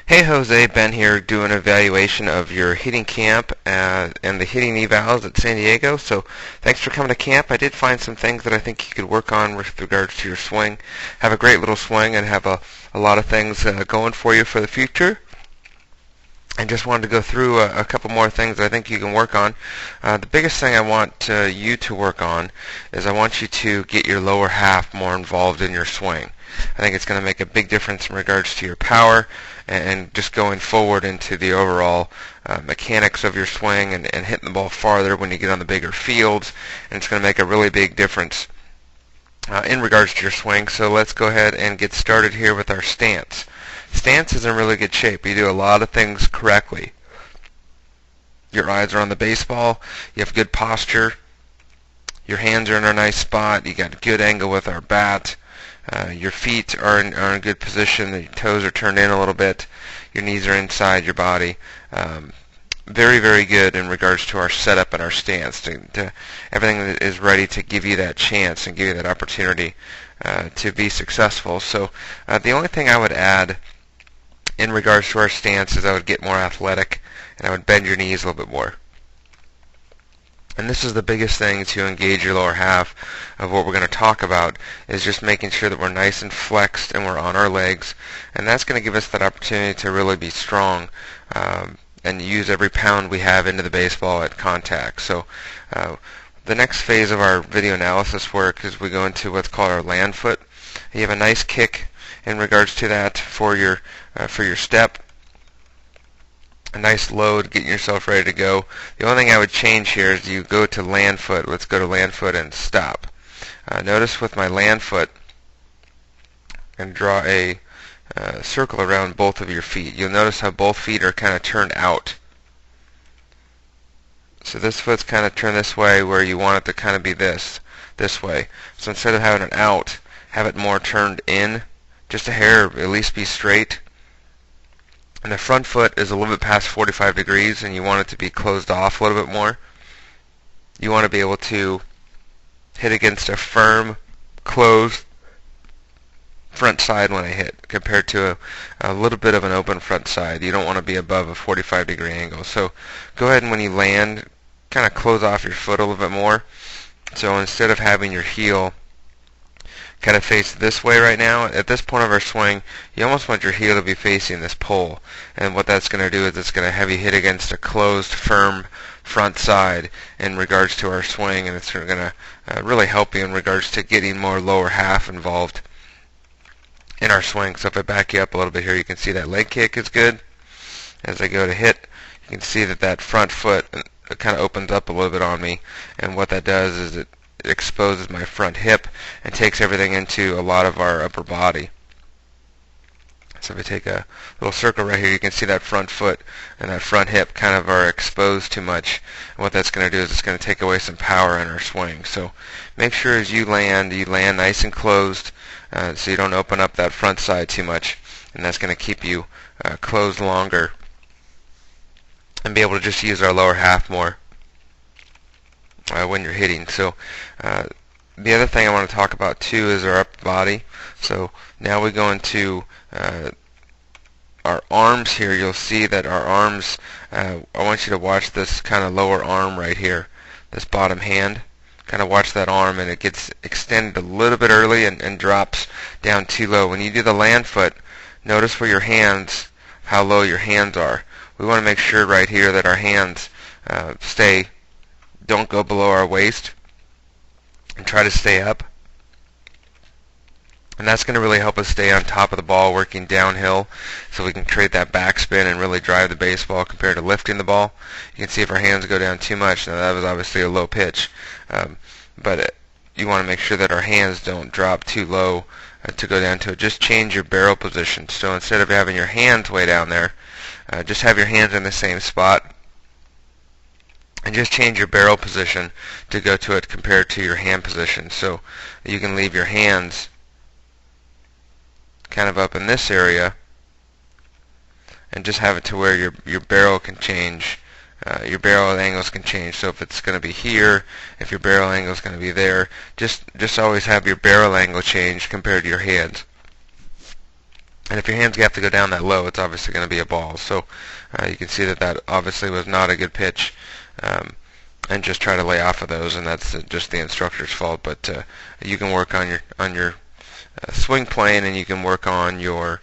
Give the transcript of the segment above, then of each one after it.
Hey Jose, Ben here doing an evaluation of your hitting camp and the hitting evals at San Diego. So thanks for coming to camp. I did find some things that I think you could work on with regards to your swing. Have a great little swing and have a lot of things going for you for the future. I just wanted to go through a couple more things that I think you can work on. The biggest thing I want you to work on is I want you to get your lower half more involved in your swing. I think it's going to make a big difference in regards to your power and just going forward into the overall mechanics of your swing and hitting the ball farther when you get on the bigger fields. And it's going to make a really big difference in regards to your swing. So let's go ahead and get started here with our stance. Stance is in really good shape. You do a lot of things correctly. Your eyes are on the baseball. You have good posture. Your hands are in a nice spot. You got a good angle with our bat. Your feet are in a good position. Your toes are turned in a little bit. Your knees are inside your body. Very, very good in regards to our setup and our stance. Everything that is ready to give you that chance and give you that opportunity to be successful. So the only thing I would add in regards to our stance is I would get more athletic and I would bend your knees a little bit more. And this is the biggest thing to engage your lower half of what we're going to talk about, is just making sure that we're nice and flexed and we're on our legs. And that's going to give us that opportunity to really be strong and use every pound we have into the baseball at contact. So the next phase of our video analysis work is we go into what's called our land foot. You have a nice kick in regards to that for your step. A nice load, getting yourself ready to go. The only thing I would change here is you go to land foot. Let's go to land foot and stop. Notice with my land foot, I'm going to draw a circle around both of your feet. You'll notice how both feet are kind of turned out. So this foot's kind of turned this way where you want it to kind of be this way. So instead of having it out, have it more turned in, just a hair, at least be straight. And the front foot is a little bit past 45 degrees and you want it to be closed off a little bit more. You want to be able to hit against a firm, closed front side when I hit, compared to a little bit of an open front side. You don't want to be above a 45 degree angle. So go ahead and when you land, kind of close off your foot a little bit more. So instead of having your heel kind of face this way right now, at this point of our swing, you almost want your heel to be facing this pole. And what that's going to do is it's going to have you hit against a closed, firm front side in regards to our swing, and it's going to really help you in regards to getting more lower half involved in our swing. So if I back you up a little bit here, you can see that leg kick is good. As I go to hit, you can see that that front foot kind of opens up a little bit on me, and what that does is it exposes my front hip and takes everything into a lot of our upper body. So if I take a little circle right here, you can see that front foot and that front hip kind of are exposed too much. And what that's going to do is it's going to take away some power in our swing. So make sure as you land nice and closed so you don't open up that front side too much. And that's going to keep you closed longer and be able to just use our lower half more when you're hitting. So the other thing I want to talk about too is our upper body. So now we go into our arms here. You'll see that our arms, I want you to watch this kind of lower arm right here, this bottom hand. Kind of watch that arm, and it gets extended a little bit early and drops down too low. When you do the land foot, notice where your hands, how low your hands are. We want to make sure right here that our hands don't go below our waist, and try to stay up. And that's going to really help us stay on top of the ball, working downhill, so we can create that backspin and really drive the baseball compared to lifting the ball. You can see if our hands go down too much. Now that was obviously a low pitch, but you want to make sure that our hands don't drop too low to go down to it. Just change your barrel position. So instead of having your hands way down there, just have your hands in the same spot. And just change your barrel position to go to it compared to your hand position. So you can leave your hands kind of up in this area and just have it to where your barrel can change. Your barrel angles can change. So if it's going to be here, if your barrel angle is going to be there, just always have your barrel angle change compared to your hands. And if your hands have to go down that low, it's obviously going to be a ball. So you can see that that obviously was not a good pitch. And just try to lay off of those, and that's just the instructor's fault. But you can work on your swing plane, and you can work on your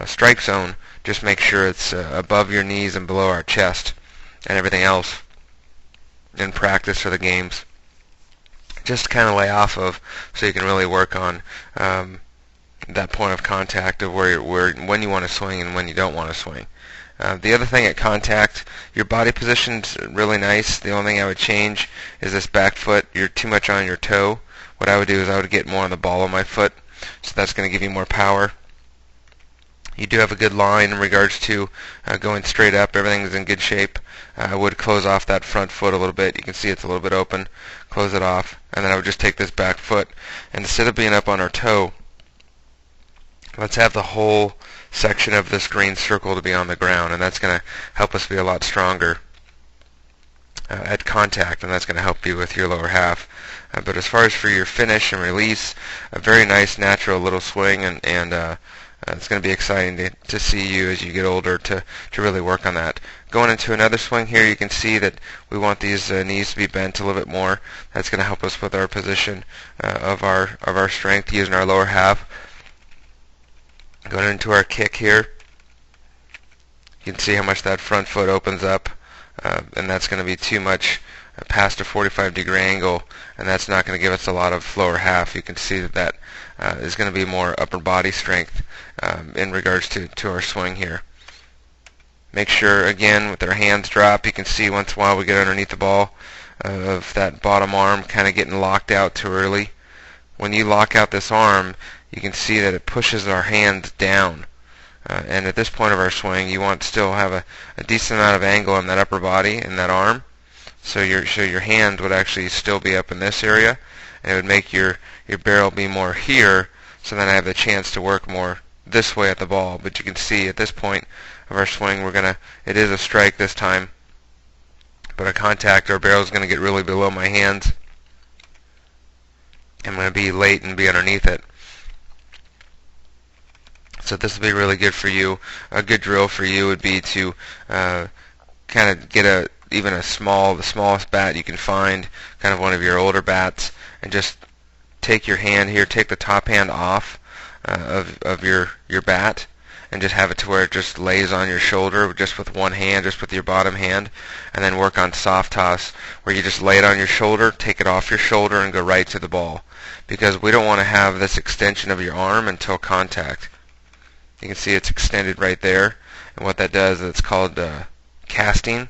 strike zone. Just make sure it's above your knees and below our chest, and everything else in practice for the games. Just kind of lay off of, so you can really work on that point of contact of when you want to swing and when you don't want to swing. The other thing at contact, your body position's really nice. The only thing I would change is this back foot. You're too much on your toe. What I would do is I would get more on the ball of my foot, so that's going to give you more power. You do have a good line in regards to going straight up. Everything is in good shape. I would close off that front foot a little bit. You can see it's a little bit open. Close it off, and then I would just take this back foot, and instead of being up on our toe, let's have the whole section of this green circle to be on the ground, and that's going to help us be a lot stronger at contact, and that's going to help you with your lower half. But as far as for your finish and release, a very nice natural little swing, and it's going to be exciting to see you as you get older to really work on that. Going into another swing here, you can see that we want these knees to be bent a little bit more. That's going to help us with our position of our strength using our lower half. Going into our kick here, you can see how much that front foot opens up, and that's going to be too much past a 45-degree angle, and that's not going to give us a lot of lower half. You can see that is going to be more upper body strength in regards to our swing here. Make sure, again, with our hands drop, you can see once in a while we get underneath the ball of that bottom arm kind of getting locked out too early. When you lock out this arm, you can see that it pushes our hands down. And at this point of our swing, you want to still have a decent amount of angle on that upper body and that arm. So your hand would actually still be up in this area, and it would make your barrel be more here, so then I have the chance to work more this way at the ball. But you can see at this point of our swing, it is a strike this time, but a contact, our barrel is going to get really below my hands. I'm going to be late and be underneath it. So this will be really good for you. A good drill for you would be to kind of get the smallest bat you can find, kind of one of your older bats, and just take your hand here, take the top hand off of your bat, and just have it to where it just lays on your shoulder just with one hand, just with your bottom hand, and then work on soft toss where you just lay it on your shoulder, take it off your shoulder, and go right to the ball, because we don't want to have this extension of your arm until contact. You can see it's extended right there, and what that does is it's called casting,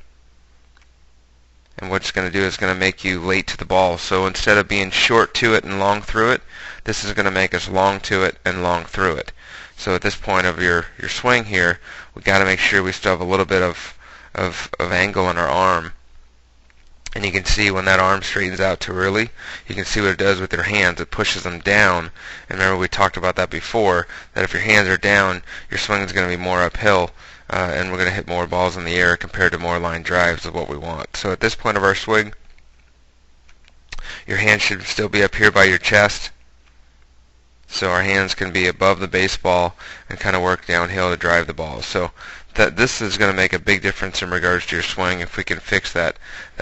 and what it's going to do is going to make you late to the ball. So instead of being short to it and long through it, this is going to make us long to it and long through it. So at this point of your swing here, we got to make sure we still have a little bit of angle in our arm. And you can see when that arm straightens out too early, you can see what it does with your hands. It pushes them down. And remember, we talked about that before, that if your hands are down, your swing is going to be more uphill, and we're going to hit more balls in the air compared to more line drives of what we want. So at this point of our swing, your hands should still be up here by your chest, so our hands can be above the baseball and kind of work downhill to drive the ball. So this is going to make a big difference in regards to your swing if we can fix that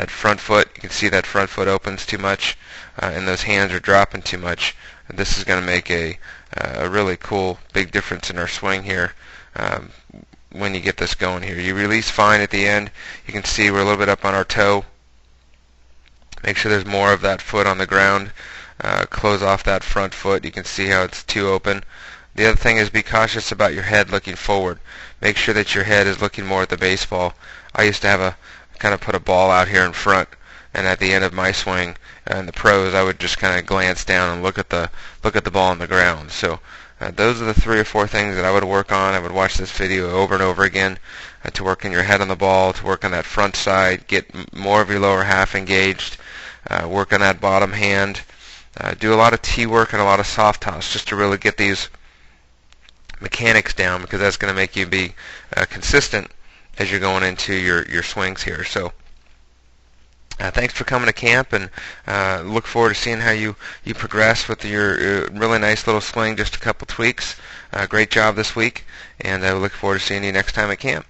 front foot. You can see that front foot opens too much, and those hands are dropping too much. And this is going to make a really cool big difference in our swing here when you get this going here. You release fine at the end. You can see we're a little bit up on our toe. Make sure there's more of that foot on the ground. Close off that front foot. You can see how it's too open. The other thing is be cautious about your head looking forward. Make sure that your head is looking more at the baseball. I used to have kind of put a ball out here in front, and at the end of my swing in the pros, I would just kind of glance down and look at the ball on the ground. So those are the 3 or 4 things that I would work on. I would watch this video over and over again to work on your head on the ball, to work on that front side, get more of your lower half engaged, work on that bottom hand. Do a lot of tee work and a lot of soft toss just to really get these mechanics down, because that's going to make you be consistent as you're going into your swings here. So thanks for coming to camp, and look forward to seeing how you progress with your really nice little swing, just a couple tweaks. Great job this week, and I look forward to seeing you next time at camp.